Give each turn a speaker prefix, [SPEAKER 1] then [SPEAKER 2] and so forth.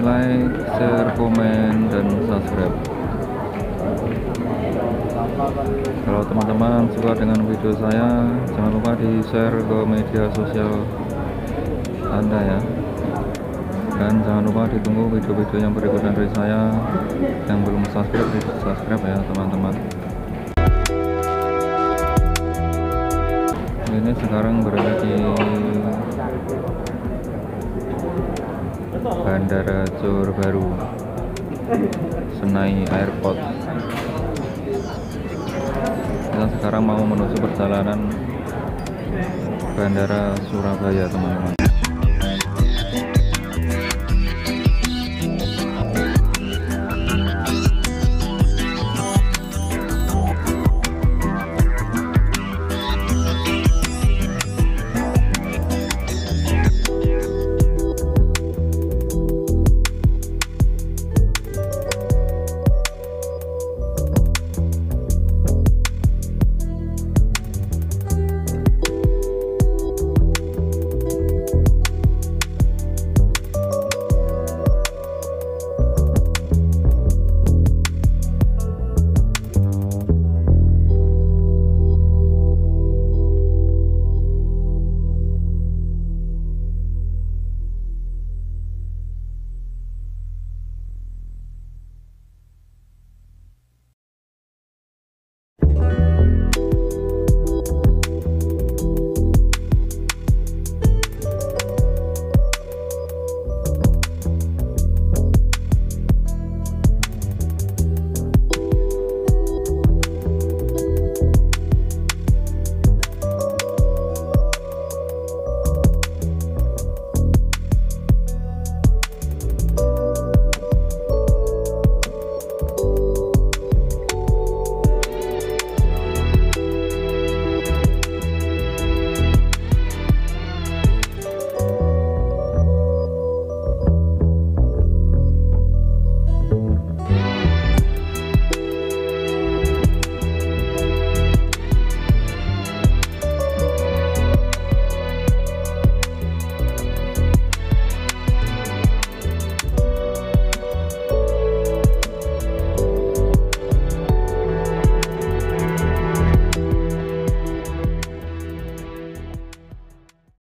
[SPEAKER 1] like, share, komen, dan subscribe. Kalau teman-teman suka dengan video saya, jangan lupa di share ke media sosial Anda ya. Dan jangan lupa ditunggu video-video yang berikutnya dari saya. Yang belum subscribe, di subscribe ya teman-teman. Ini sekarang berada di Bandara Johor Bahru, Senai Airport. Kita sekarang mau menuju perjalanan Bandara Surabaya teman-teman.